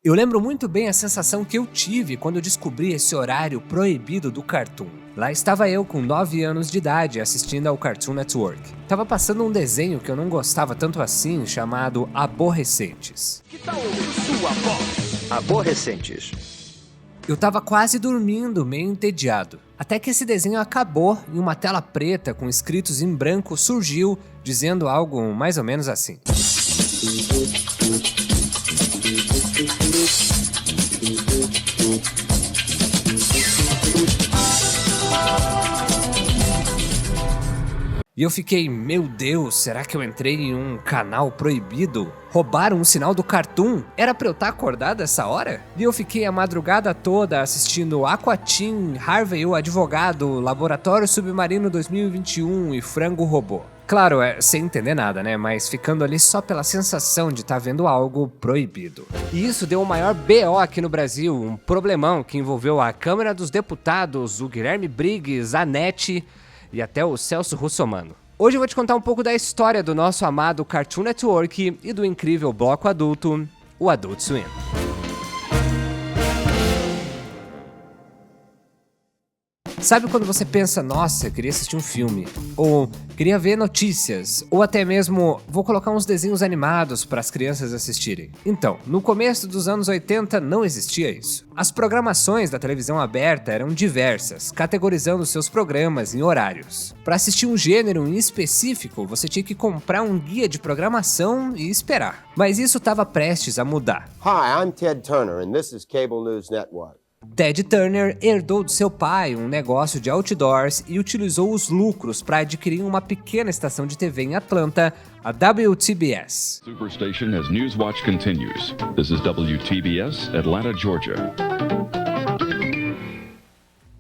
Eu lembro muito bem a sensação que eu tive quando eu descobri esse horário proibido do Cartoon. Lá estava eu com 9 anos de idade assistindo ao Cartoon Network. Tava passando um desenho que eu não gostava tanto assim, chamado Aborrecentes. Que tal sua voz? Aborrecentes. Eu tava quase dormindo, meio entediado. Até que esse desenho acabou e uma tela preta com escritos em branco surgiu, dizendo algo mais ou menos assim. E eu fiquei, meu Deus, será que eu entrei em um canal proibido? Roubaram um sinal do Cartoon? Era pra eu estar acordado essa hora? E eu fiquei a madrugada toda assistindo Aqua Teen, Harvey o Advogado, Laboratório Submarino 2021 e Frango Robô. Claro, sem entender nada, né? Mas ficando ali só pela sensação de estar vendo algo proibido. E isso deu o maior BO aqui no Brasil, um problemão que envolveu a Câmara dos Deputados, o Guilherme Briggs, a NET e até o Celso Russomano. Hoje eu vou te contar um pouco da história do nosso amado Cartoon Network e do incrível bloco adulto, o Adult Swim. Sabe quando você pensa, nossa, eu queria assistir um filme, ou queria ver notícias, ou até mesmo vou colocar uns desenhos animados para as crianças assistirem? Então, no começo dos anos 80 não existia isso. As programações da televisão aberta eram diversas, categorizando seus programas em horários. Para assistir um gênero em específico, você tinha que comprar um guia de programação e esperar. Mas isso estava prestes a mudar. Hi, I'm Ted Turner and this is Cable News Network. Ted Turner herdou do seu pai um negócio de outdoors e utilizou os lucros para adquirir uma pequena estação de TV em Atlanta, a WTBS. Superstation as Newswatch continues. This is WTBS, Atlanta, Georgia.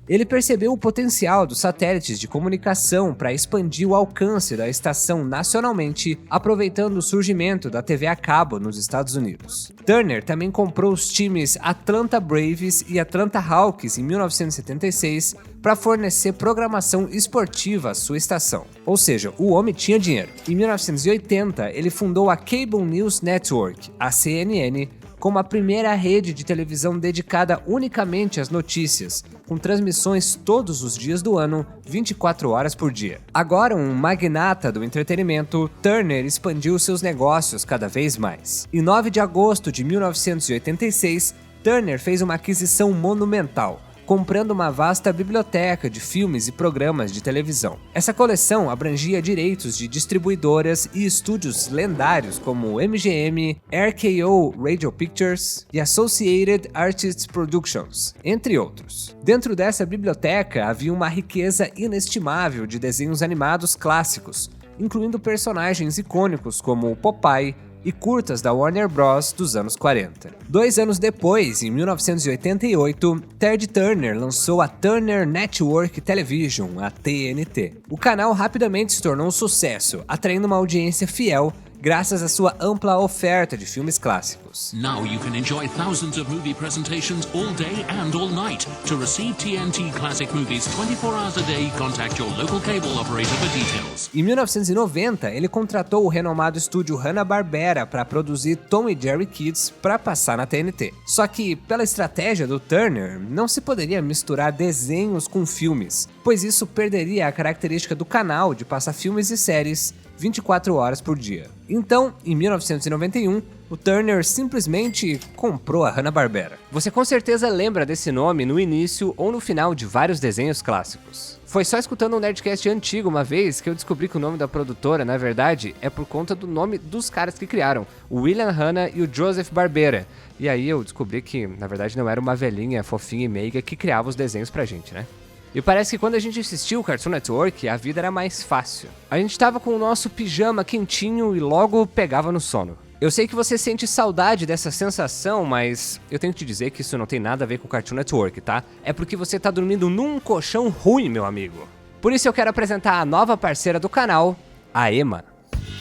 Ele percebeu o potencial dos satélites de comunicação para expandir o alcance da estação nacionalmente, aproveitando o surgimento da TV a cabo nos Estados Unidos. Turner também comprou os times Atlanta Braves e Atlanta Hawks em 1976 para fornecer programação esportiva à sua estação. Ou seja, o homem tinha dinheiro. Em 1980, ele fundou a Cable News Network, a CNN, como a primeira rede de televisão dedicada unicamente às notícias, com transmissões todos os dias do ano, 24 horas por dia. Agora um magnata do entretenimento, Turner expandiu seus negócios cada vez mais. Em 9 de agosto de 1986, Turner fez uma aquisição monumental, comprando uma vasta biblioteca de filmes e programas de televisão. Essa coleção abrangia direitos de distribuidoras e estúdios lendários como MGM, RKO Radio Pictures e Associated Artists Productions, entre outros. Dentro dessa biblioteca havia uma riqueza inestimável de desenhos animados clássicos, incluindo personagens icônicos como o Popeye, e curtas da Warner Bros. Dos anos 40. 2 anos depois, em 1988, Ted Turner lançou a Turner Network Television, a TNT. O canal rapidamente se tornou um sucesso, atraindo uma audiência fiel graças à sua ampla oferta de filmes clássicos. Now you can enjoy thousands of movie presentations all day and all night. To receive TNT classic movies 24 hours a day, contact your local cable operator for details. Em 1990, ele contratou o renomado estúdio Hanna-Barbera para produzir Tom e Jerry Kids para passar na TNT. Só que, pela estratégia do Turner, não se poderia misturar desenhos com filmes, pois isso perderia a característica do canal de passar filmes e séries 24 horas por dia. Então, em 1991, o Turner simplesmente comprou a Hanna-Barbera. Você com certeza lembra desse nome no início ou no final de vários desenhos clássicos. Foi só escutando um Nerdcast antigo uma vez que eu descobri que o nome da produtora, na verdade, é por conta do nome dos caras que criaram, o William Hanna e o Joseph Barbera. E aí eu descobri que, na verdade, não era uma velhinha fofinha e meiga que criava os desenhos pra gente, né? E parece que quando a gente assistiu o Cartoon Network, a vida era mais fácil. A gente tava com o nosso pijama quentinho e logo pegava no sono. Eu sei que você sente saudade dessa sensação, mas eu tenho que te dizer que isso não tem nada a ver com o Cartoon Network, tá? É porque você tá dormindo num colchão ruim, meu amigo. Por isso eu quero apresentar a nova parceira do canal, a Ema.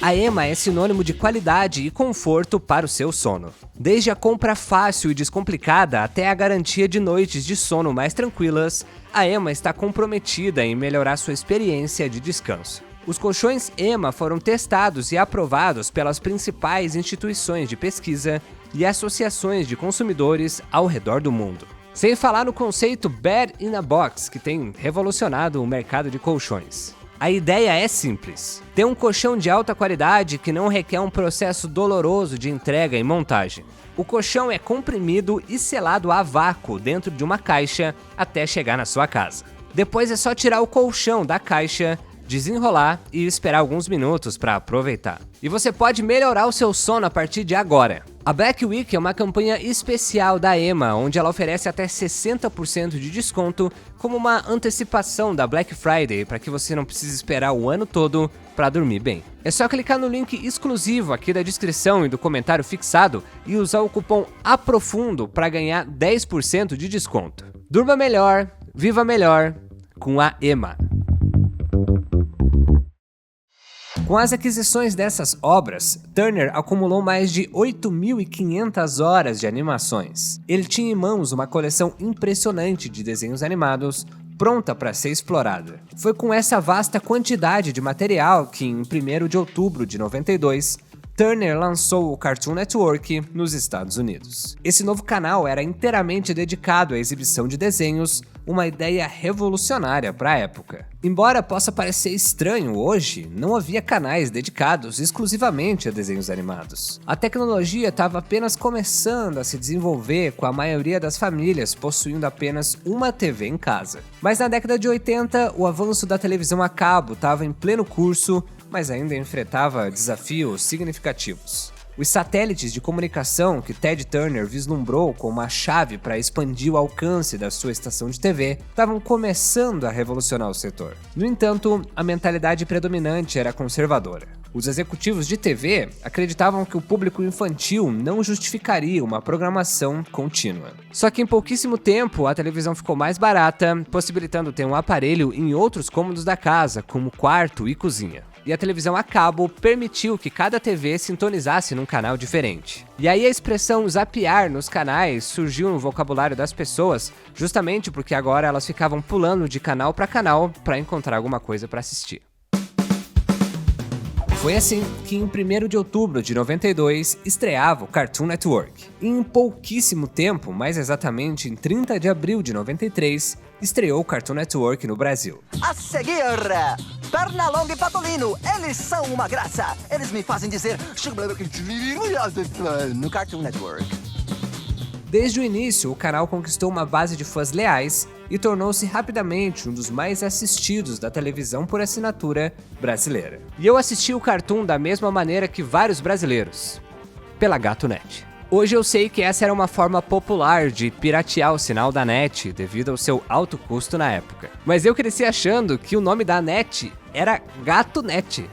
A Ema é sinônimo de qualidade e conforto para o seu sono. Desde a compra fácil e descomplicada até a garantia de noites de sono mais tranquilas, a Ema está comprometida em melhorar sua experiência de descanso. Os colchões Ema foram testados e aprovados pelas principais instituições de pesquisa, e associações de consumidores ao redor do mundo. Sem falar no conceito Bed in a Box, que tem revolucionado o mercado de colchões. A ideia é simples: ter um colchão de alta qualidade que não requer um processo doloroso de entrega e montagem. O colchão é comprimido e selado a vácuo dentro de uma caixa até chegar na sua casa. Depois é só tirar o colchão da caixa, desenrolar e esperar alguns minutos para aproveitar. E você pode melhorar o seu sono a partir de agora. A Black Week é uma campanha especial da EMA, onde ela oferece até 60% de desconto como uma antecipação da Black Friday, para que você não precise esperar o ano todo para dormir bem. É só clicar no link exclusivo aqui da descrição e do comentário fixado e usar o cupom APROFUNDO para ganhar 10% de desconto. Durma melhor, viva melhor com a EMA. Com as aquisições dessas obras, Turner acumulou mais de 8.500 horas de animações. Ele tinha em mãos uma coleção impressionante de desenhos animados, pronta para ser explorada. Foi com essa vasta quantidade de material que, em 1º de outubro de 92, Turner lançou o Cartoon Network nos Estados Unidos. Esse novo canal era inteiramente dedicado à exibição de desenhos, uma ideia revolucionária para a época. Embora possa parecer estranho hoje, não havia canais dedicados exclusivamente a desenhos animados. A tecnologia estava apenas começando a se desenvolver, com a maioria das famílias possuindo apenas uma TV em casa. Mas na década de 80, o avanço da televisão a cabo estava em pleno curso, mas ainda enfrentava desafios significativos. Os satélites de comunicação que Ted Turner vislumbrou como uma chave para expandir o alcance da sua estação de TV estavam começando a revolucionar o setor. No entanto, a mentalidade predominante era conservadora. Os executivos de TV acreditavam que o público infantil não justificaria uma programação contínua. Só que em pouquíssimo tempo, a televisão ficou mais barata, possibilitando ter um aparelho em outros cômodos da casa, como quarto e cozinha. E a televisão a cabo permitiu que cada TV sintonizasse num canal diferente. E aí a expressão zapear nos canais surgiu no vocabulário das pessoas, justamente porque agora elas ficavam pulando de canal para encontrar alguma coisa para assistir. Foi assim que em 1º de outubro de 92 estreava o Cartoon Network. E em pouquíssimo tempo, mais exatamente em 30 de abril de 93, estreou o Cartoon Network no Brasil. A seguir, Pernalonga e Patolino, eles são uma graça. Eles me fazem dizer no Cartoon Network. Desde o início, o canal conquistou uma base de fãs leais e tornou-se rapidamente um dos mais assistidos da televisão por assinatura brasileira. E eu assisti o Cartoon da mesma maneira que vários brasileiros, pela Gato.net. Hoje eu sei que essa era uma forma popular de piratear o sinal da net devido ao seu alto custo na época. Mas eu cresci achando que o nome da net era Gato.net,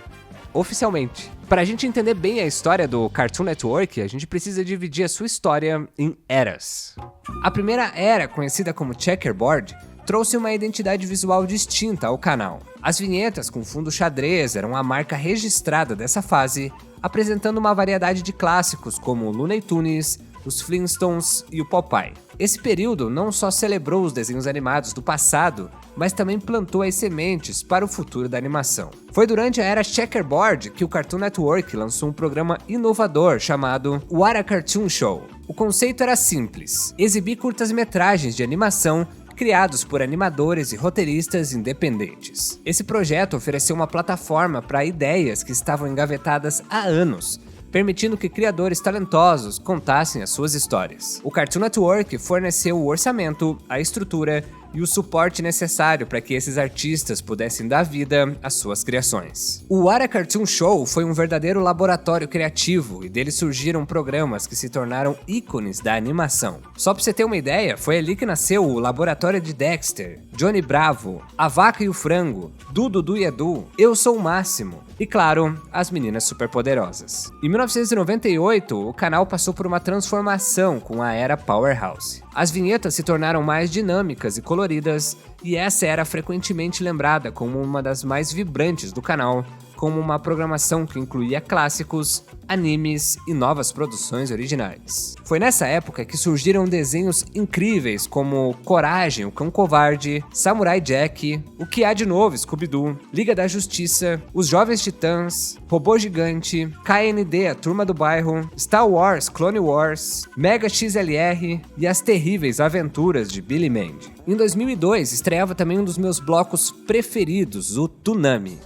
oficialmente. Para a gente entender bem a história do Cartoon Network, a gente precisa dividir a sua história em eras. A primeira era, conhecida como Checkerboard, trouxe uma identidade visual distinta ao canal. As vinhetas com fundo xadrez eram a marca registrada dessa fase, apresentando uma variedade de clássicos como o Looney Tunes, os Flintstones e o Popeye. Esse período não só celebrou os desenhos animados do passado, mas também plantou as sementes para o futuro da animação. Foi durante a era Checkerboard que o Cartoon Network lançou um programa inovador chamado What a Cartoon Show. O conceito era simples: exibir curtas-metragens de animação criados por animadores e roteiristas independentes. Esse projeto ofereceu uma plataforma para ideias que estavam engavetadas há anos, permitindo que criadores talentosos contassem as suas histórias. O Cartoon Network forneceu o orçamento, a estrutura e o suporte necessário para que esses artistas pudessem dar vida às suas criações. O What a Cartoon Show foi um verdadeiro laboratório criativo e dele surgiram programas que se tornaram ícones da animação. Só para você ter uma ideia, foi ali que nasceu o Laboratório de Dexter, Johnny Bravo, A Vaca e o Frango, Dudu e Edu, Eu Sou o Máximo e, claro, As Meninas Superpoderosas. Em 1998, o canal passou por uma transformação com a era Powerhouse. As vinhetas se tornaram mais dinâmicas e coloridas, e essa era frequentemente lembrada como uma das mais vibrantes do canal, como uma programação que incluía clássicos, animes e novas produções originais. Foi nessa época que surgiram desenhos incríveis como Coragem, o Cão Covarde, Samurai Jack, O Que Há de Novo, Scooby-Doo, Liga da Justiça, Os Jovens Titãs, Robô Gigante, KND, A Turma do Bairro, Star Wars, Clone Wars, Mega XLR e As Terríveis Aventuras de Billy Mandy. Em 2002, estreava também um dos meus blocos preferidos, o Toonami.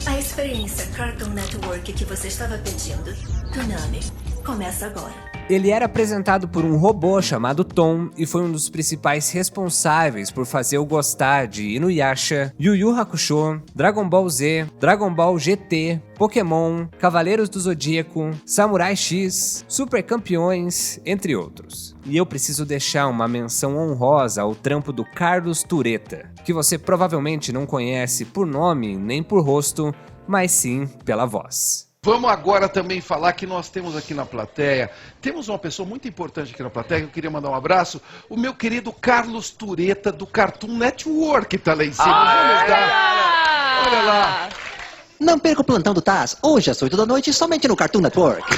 A experiência Cartoon Network que você estava pedindo, Toonami, começa agora. Ele era apresentado por um robô chamado Tom e foi um dos principais responsáveis por fazer eu gostar de Inuyasha, Yu Yu Hakusho, Dragon Ball Z, Dragon Ball GT, Pokémon, Cavaleiros do Zodíaco, Samurai X, Super Campeões, entre outros. E eu preciso deixar uma menção honrosa ao trampo do Carlos Tureta, que você provavelmente não conhece por nome nem por rosto, mas sim pela voz. Vamos agora também falar que nós temos aqui na plateia, temos uma pessoa muito importante aqui na plateia, eu queria mandar um abraço, o meu querido Carlos Tureta do Cartoon Network tá lá em cima. Vamos dar. Olha lá. Não perca o plantão do Taz, hoje às 8 da noite, somente no Cartoon Network.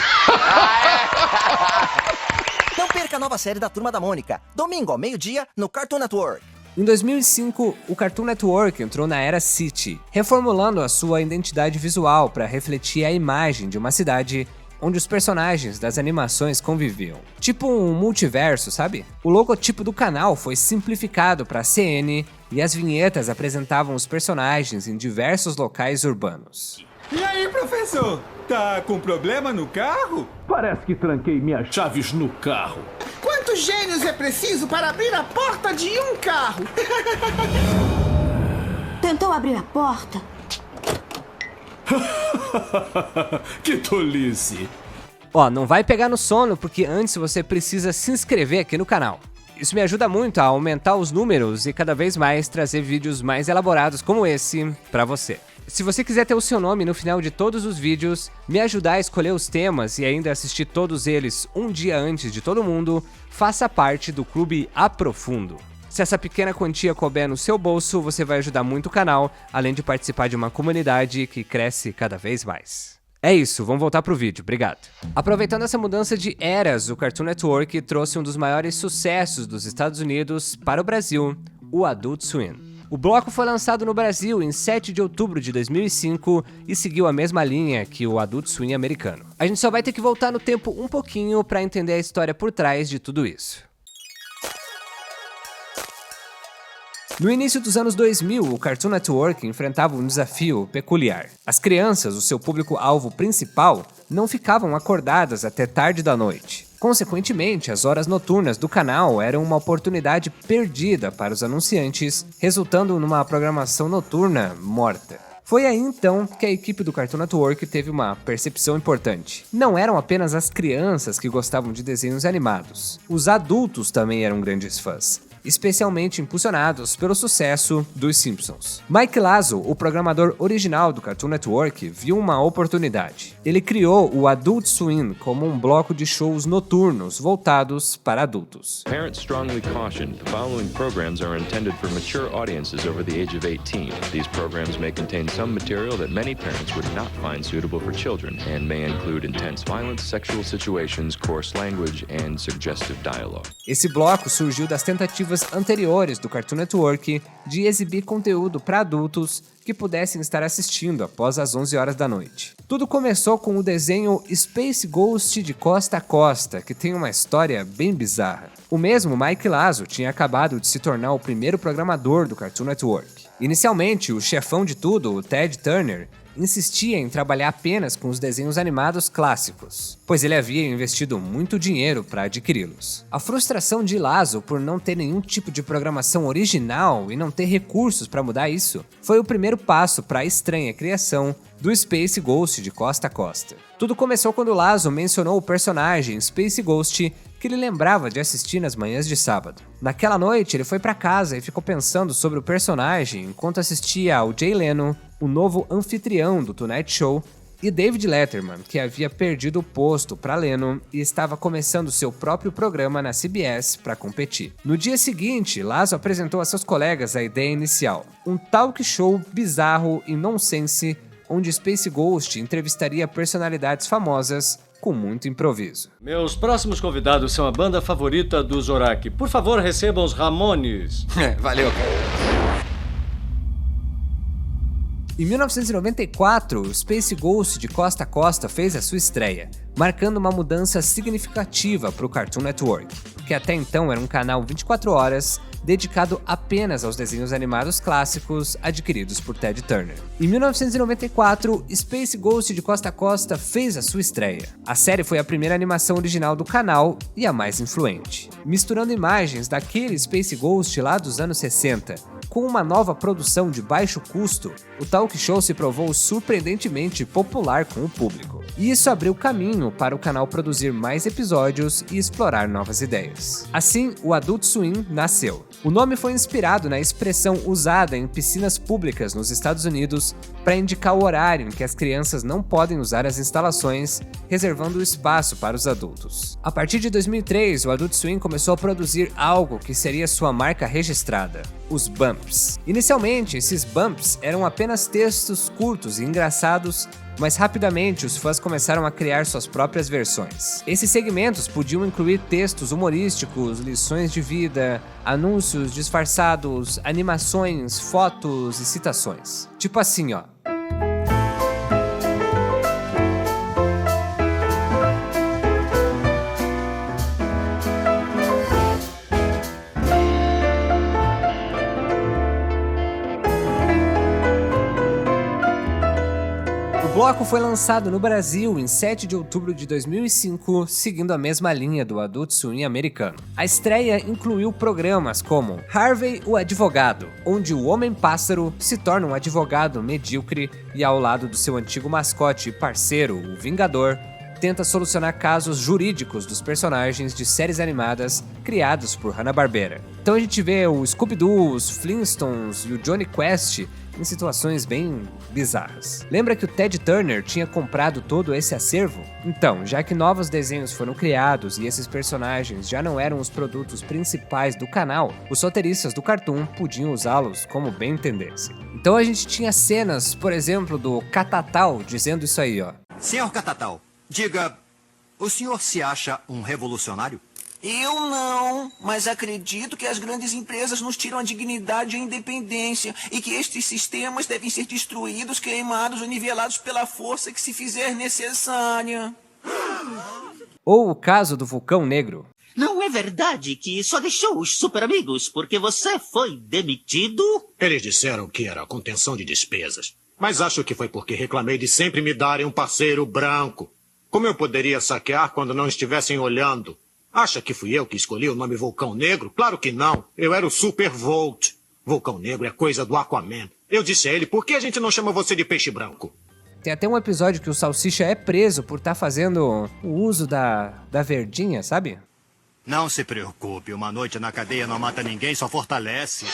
Não perca a nova série da Turma da Mônica, domingo ao meio-dia no Cartoon Network. Em 2005, o Cartoon Network entrou na era City, reformulando a sua identidade visual para refletir a imagem de uma cidade onde os personagens das animações conviviam. Tipo um multiverso, sabe? O logotipo do canal foi simplificado para CN e as vinhetas apresentavam os personagens em diversos locais urbanos. E aí, professor? Tá com problema no carro? Parece que tranquei minhas chaves no carro. Quantos gênios é preciso para abrir a porta de um carro? Tentou abrir a porta? Que tolice! Ó, não vai pegar no sono porque antes você precisa se inscrever aqui no canal. Isso me ajuda muito a aumentar os números e cada vez mais trazer vídeos mais elaborados como esse pra você. Se você quiser ter o seu nome no final de todos os vídeos, me ajudar a escolher os temas e ainda assistir todos eles um dia antes de todo mundo, faça parte do Clube Aprofundo. Se essa pequena quantia couber no seu bolso, você vai ajudar muito o canal, além de participar de uma comunidade que cresce cada vez mais. É isso, vamos voltar pro vídeo, obrigado. Aproveitando essa mudança de eras, o Cartoon Network trouxe um dos maiores sucessos dos Estados Unidos para o Brasil, o Adult Swim. O bloco foi lançado no Brasil em 7 de outubro de 2005 e seguiu a mesma linha que o Adult Swim americano. A gente só vai ter que voltar no tempo um pouquinho para entender a história por trás de tudo isso. No início dos anos 2000, o Cartoon Network enfrentava um desafio peculiar. As crianças, o seu público-alvo principal, não ficavam acordadas até tarde da noite. Consequentemente, as horas noturnas do canal eram uma oportunidade perdida para os anunciantes, resultando numa programação noturna morta. Foi aí então que a equipe do Cartoon Network teve uma percepção importante. Não eram apenas as crianças que gostavam de desenhos animados, os adultos também eram grandes fãs, especialmente impulsionados pelo sucesso dos Simpsons. Mike Lazo, o programador original do Cartoon Network, viu uma oportunidade. Ele criou o Adult Swim como um bloco de shows noturnos voltados para adultos. Parents strongly caution the following programs are intended for mature audiences over the age of 18. These programs may contain some material that many parents would not find suitable for children and may include intense violence, sexual situations, coarse language, and suggestive dialogue. Esse bloco surgiu das tentativas anteriores do Cartoon Network de exibir conteúdo para adultos que pudessem estar assistindo após as 11 horas da noite. Tudo começou com o desenho Space Ghost de Costa a Costa, que tem uma história bem bizarra. O mesmo Mike Lazo tinha acabado de se tornar o primeiro programador do Cartoon Network. Inicialmente, o chefão de tudo, o Ted Turner, insistia em trabalhar apenas com os desenhos animados clássicos, pois ele havia investido muito dinheiro para adquiri-los. A frustração de Lazo por não ter nenhum tipo de programação original e não ter recursos para mudar isso, foi o primeiro passo para a estranha criação do Space Ghost de Costa a Costa. Tudo começou quando Lazo mencionou o personagem Space Ghost que ele lembrava de assistir nas manhãs de sábado. Naquela noite, ele foi para casa e ficou pensando sobre o personagem enquanto assistia ao Jay Leno, o novo anfitrião do Tonight Show, e David Letterman, que havia perdido o posto para Leno e estava começando seu próprio programa na CBS para competir. No dia seguinte, Lazo apresentou a seus colegas a ideia inicial, um talk show bizarro e nonsense onde Space Ghost entrevistaria personalidades famosas com muito improviso. Meus próximos convidados são a banda favorita do Zorak. Por favor, recebam os Ramones. Valeu, cara. Em 1994, Space Ghost de Costa a Costa fez a sua estreia, marcando uma mudança significativa para o Cartoon Network, que até então era um canal 24 horas dedicado apenas aos desenhos animados clássicos adquiridos por Ted Turner. Em 1994, Space Ghost de Costa a Costa fez a sua estreia. A série foi a primeira animação original do canal e a mais influente, misturando imagens daquele Space Ghost lá dos anos 60, com uma nova produção de baixo custo. O talk show se provou surpreendentemente popular com o público. E isso abriu caminho para o canal produzir mais episódios e explorar novas ideias. Assim, o Adult Swim nasceu. O nome foi inspirado na expressão usada em piscinas públicas nos Estados Unidos para indicar o horário em que as crianças não podem usar as instalações, reservando o espaço para os adultos. A partir de 2003, o Adult Swim começou a produzir algo que seria sua marca registrada: os Bumps. Inicialmente, esses Bumps eram apenas textos curtos e engraçados, mas rapidamente os fãs começaram a criar suas próprias versões. Esses segmentos podiam incluir textos humorísticos, lições de vida, anúncios disfarçados, animações, fotos e citações. Tipo assim, ó. O bloco foi lançado no Brasil em 7 de outubro de 2005, seguindo a mesma linha do Adult Swim americano. A estreia incluiu programas como Harvey o Advogado, onde o Homem-Pássaro se torna um advogado medíocre e, ao lado do seu antigo mascote e parceiro, o Vingador, tenta solucionar casos jurídicos dos personagens de séries animadas criados por Hanna-Barbera. Então a gente vê o Scooby-Doo, os Flintstones e o Johnny Quest em situações bem bizarras. Lembra que o Ted Turner tinha comprado todo esse acervo? Então, já que novos desenhos foram criados e esses personagens já não eram os produtos principais do canal, os roteiristas do Cartoon podiam usá-los como bem entendessem. Então a gente tinha cenas, por exemplo, do Catatal dizendo isso aí, ó. Senhor Catatal, diga, o senhor se acha um revolucionário? Eu não, mas acredito que as grandes empresas nos tiram a dignidade e a independência e que estes sistemas devem ser destruídos, queimados ou nivelados pela força que se fizer necessária. Ou o caso do Vulcão Negro. Não é verdade que só deixou os super amigos porque você foi demitido? Eles disseram que era contenção de despesas, mas acho que foi porque reclamei de sempre me darem um parceiro branco. Como eu poderia saquear quando não estivessem olhando? Acha que fui eu que escolhi o nome Vulcão Negro? Claro que não. Eu era o Super Volt. Vulcão Negro é coisa do Aquaman. Eu disse a ele, por que a gente não chama você de peixe branco? Tem até um episódio que o Salsicha é preso por estar fazendo o uso da verdinha, sabe? Não se preocupe, uma noite na cadeia não mata ninguém, só fortalece.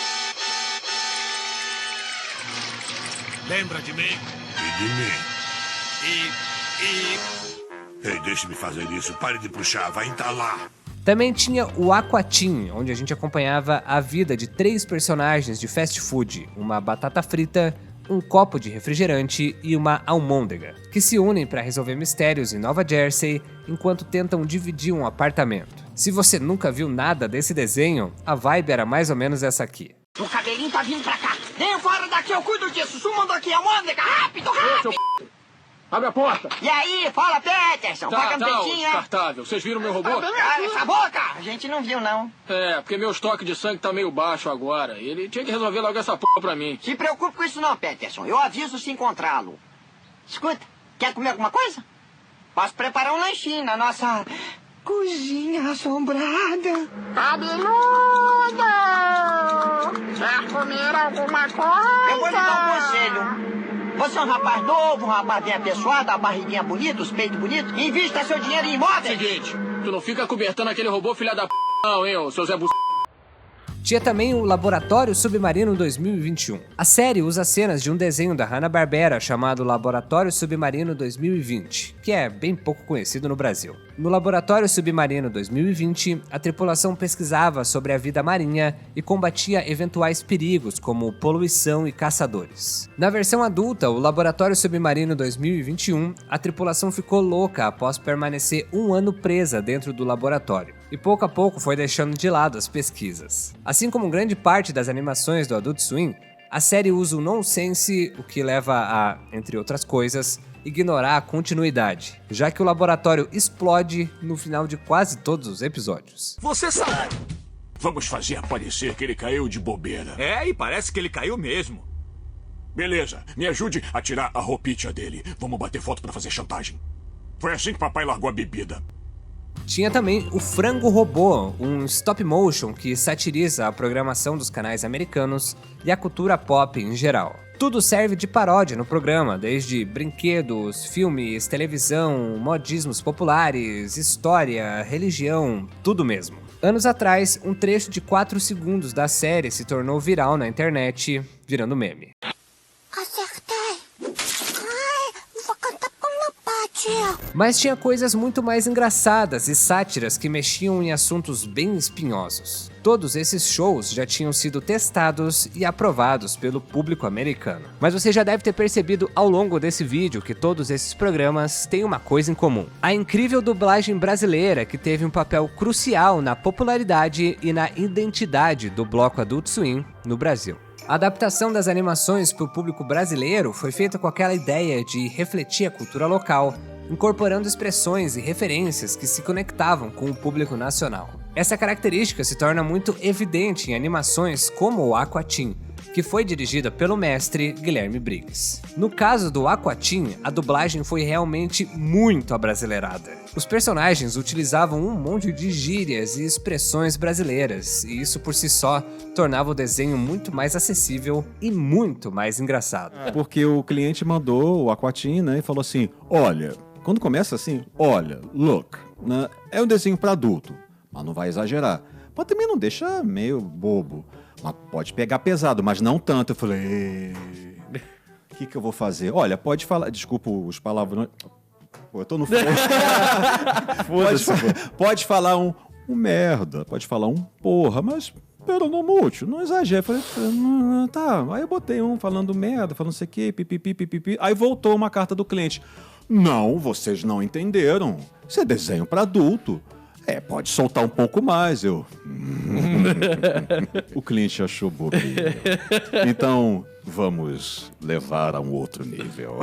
Lembra de mim? E de mim? Ei, deixe-me fazer isso. Pare de puxar, vai entalar. Também tinha o Aquatim, onde a gente acompanhava a vida de 3 personagens de fast food, uma batata frita, um copo de refrigerante e uma almôndega, que se unem para resolver mistérios em Nova Jersey enquanto tentam dividir um apartamento. Se você nunca viu nada desse desenho, a vibe era mais ou menos essa aqui. O cabelinho tá vindo pra cá. Venha fora daqui, eu cuido disso. Sumam daqui, almôndega, rápido, rápido! Abre a porta! E aí, fala, Peterson, paga no peitinho, descartável. Vocês viram meu robô? Essa boca! A gente não viu, não. É, porque meu estoque de sangue tá meio baixo agora. Ele tinha que resolver logo essa porra pra mim. Se preocupe com isso não, Peterson. Eu aviso se encontrá-lo. Escuta, quer comer alguma coisa? Posso preparar um lanchinho na nossa cozinha assombrada. Cabeludo! Quer comer alguma coisa? Eu vou lhe dar um conselho. Você é um rapaz novo, um rapaz bem apessoado, a barriguinha bonita, os peitos bonitos. Invista seu dinheiro em imóveis. Seguinte, tu não fica cobertando aquele robô filha da p*** não, hein, ô seu Zé Bus... Tinha também o Laboratório Submarino 2021. A série usa cenas de um desenho da Hanna-Barbera chamado Laboratório Submarino 2020, que é bem pouco conhecido no Brasil. No Laboratório Submarino 2020, a tripulação pesquisava sobre a vida marinha e combatia eventuais perigos como poluição e caçadores. Na versão adulta, o Laboratório Submarino 2021, a tripulação ficou louca após permanecer 1 ano presa dentro do laboratório, e pouco a pouco foi deixando de lado as pesquisas. Assim como grande parte das animações do Adult Swim, a série usa o nonsense, o que leva a, entre outras coisas, ignorar a continuidade, já que o laboratório explode no final de quase todos os episódios. Você sabe! Vamos fazer parecer que ele caiu de bobeira. É, e parece que ele caiu mesmo. Beleza, me ajude a tirar a roupinha dele. Vamos bater foto pra fazer chantagem. Foi assim que papai largou a bebida. Tinha também o Frango Robô, um stop motion que satiriza a programação dos canais americanos e a cultura pop em geral. Tudo serve de paródia no programa, desde brinquedos, filmes, televisão, modismos populares, história, religião, tudo mesmo. Anos atrás, um trecho de 4 segundos da série se tornou viral na internet, virando meme. Acertei! Ai, vou cantar com uma patia. Mas tinha coisas muito mais engraçadas e sátiras que mexiam em assuntos bem espinhosos. Todos esses shows já tinham sido testados e aprovados pelo público americano. Mas você já deve ter percebido ao longo desse vídeo que todos esses programas têm uma coisa em comum: a incrível dublagem brasileira, que teve um papel crucial na popularidade e na identidade do bloco Adult Swim no Brasil. A adaptação das animações para o público brasileiro foi feita com aquela ideia de refletir a cultura local, incorporando expressões e referências que se conectavam com o público nacional. Essa característica se torna muito evidente em animações como o Aqua Teen, que foi dirigida pelo mestre Guilherme Briggs. No caso do Aqua Teen, a dublagem foi realmente muito abrasileirada. Os personagens utilizavam um monte de gírias e expressões brasileiras, e isso por si só tornava o desenho muito mais acessível e muito mais engraçado. Porque o cliente mandou o Aqua Teen, né, e falou assim: olha, quando começa assim, olha, look, né, é um desenho para adulto, mas não vai exagerar. Mas também não deixa meio bobo. Mas pode pegar pesado, mas não tanto. Eu falei, o que eu vou fazer? Olha, pode falar, desculpa os palavrões. Pô, eu tô no fogo. pode falar um merda, pode falar um porra, mas peronomútil, não exagera. Eu falei, tá. Aí eu botei um falando merda, falando não sei o quê, pipipi, pipipi. Aí voltou uma carta do cliente. Não, vocês não entenderam. Isso é desenho para adulto. Pode soltar um pouco mais, O cliente achou bobeira. Então, vamos levar a um outro nível.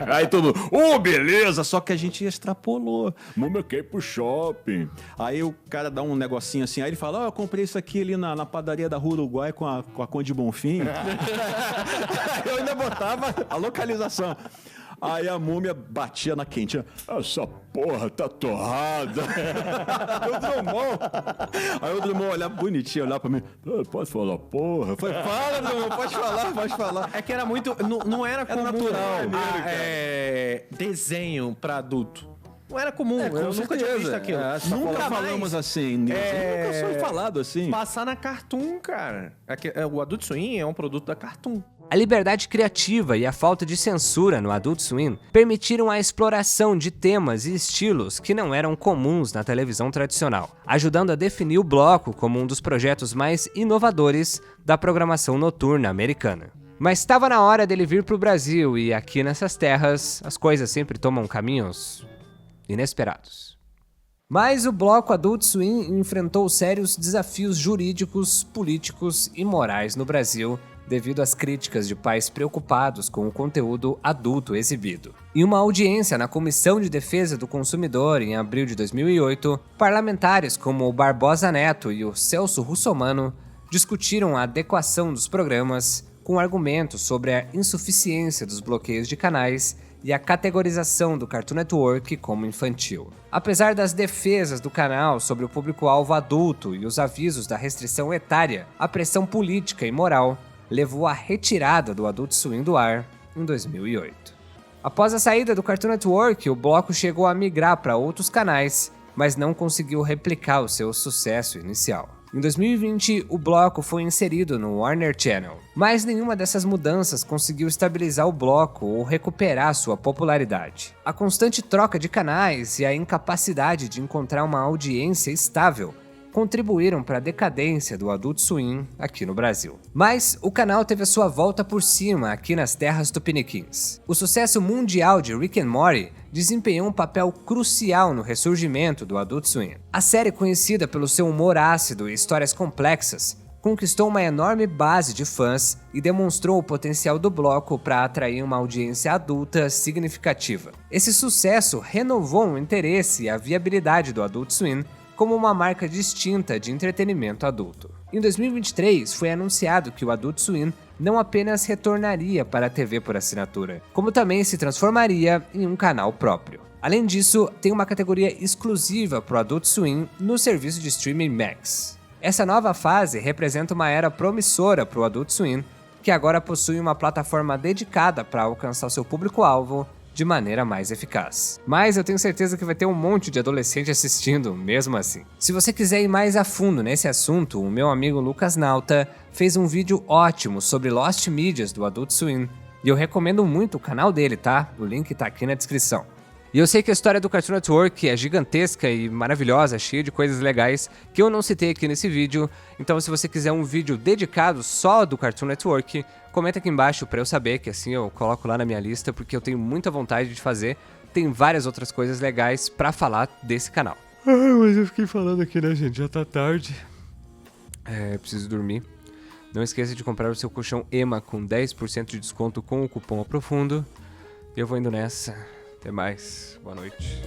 Aí todo mundo, beleza, só que a gente extrapolou. Mama, eu quero ir pro shopping. Aí o cara dá um negocinho assim, aí ele fala, eu comprei isso aqui ali na padaria da Rua Uruguai com a Conde Bonfim. Eu ainda botava a localização. Aí a múmia batia na quentinha. Essa porra tá torrada. Aí o Drummond olhava bonitinho, olhava pra mim. Pode falar porra? Eu falei, fala, Drummond, pode falar. É que era muito... Não era comum. Era natural. Desenho pra adulto. Não era comum, eu nunca tinha visto aquilo. Nunca falamos assim, nunca foi falado assim. Passar na Cartoon, cara. O Adult Swim é um produto da Cartoon. A liberdade criativa e a falta de censura no Adult Swim permitiram a exploração de temas e estilos que não eram comuns na televisão tradicional, ajudando a definir o bloco como um dos projetos mais inovadores da programação noturna americana. Mas estava na hora dele vir para o Brasil e aqui nessas terras as coisas sempre tomam caminhos inesperados. Mas o bloco Adult Swim enfrentou sérios desafios jurídicos, políticos e morais no Brasil devido às críticas de pais preocupados com o conteúdo adulto exibido. Em uma audiência na Comissão de Defesa do Consumidor em abril de 2008, parlamentares como o Barbosa Neto e o Celso Russomano discutiram a adequação dos programas com argumentos sobre a insuficiência dos bloqueios de canais e a categorização do Cartoon Network como infantil. Apesar das defesas do canal sobre o público-alvo adulto e os avisos da restrição etária, a pressão política e moral levou à retirada do Adult Swim do ar em 2008. Após a saída do Cartoon Network, o bloco chegou a migrar para outros canais, mas não conseguiu replicar o seu sucesso inicial. Em 2020, o bloco foi inserido no Warner Channel, mas nenhuma dessas mudanças conseguiu estabilizar o bloco ou recuperar sua popularidade. A constante troca de canais e a incapacidade de encontrar uma audiência estável contribuíram para a decadência do Adult Swim aqui no Brasil. Mas o canal teve a sua volta por cima aqui nas terras tupiniquins. O sucesso mundial de Rick and Morty desempenhou um papel crucial no ressurgimento do Adult Swim. A série, conhecida pelo seu humor ácido e histórias complexas, conquistou uma enorme base de fãs e demonstrou o potencial do bloco para atrair uma audiência adulta significativa. Esse sucesso renovou o interesse e a viabilidade do Adult Swim como uma marca distinta de entretenimento adulto. Em 2023, foi anunciado que o Adult Swim não apenas retornaria para a TV por assinatura, como também se transformaria em um canal próprio. Além disso, tem uma categoria exclusiva para o Adult Swim no serviço de streaming Max. Essa nova fase representa uma era promissora para o Adult Swim, que agora possui uma plataforma dedicada para alcançar seu público-alvo de maneira mais eficaz. Mas eu tenho certeza que vai ter um monte de adolescente assistindo mesmo assim. Se você quiser ir mais a fundo nesse assunto, o meu amigo Lucas Nauta fez um vídeo ótimo sobre Lost Medias do Adult Swim, e eu recomendo muito o canal dele, tá? O link tá aqui na descrição. E eu sei que a história do Cartoon Network é gigantesca e maravilhosa, cheia de coisas legais que eu não citei aqui nesse vídeo, então se você quiser um vídeo dedicado só do Cartoon Network, comenta aqui embaixo pra eu saber, que assim eu coloco lá na minha lista, porque eu tenho muita vontade de fazer. Tem várias outras coisas legais pra falar desse canal. Mas eu fiquei falando aqui, né, gente? Já tá tarde. Preciso dormir. Não esqueça de comprar o seu colchão EMA com 10% de desconto com o cupom APROFUNDO. Eu vou indo nessa. Até mais. Boa noite.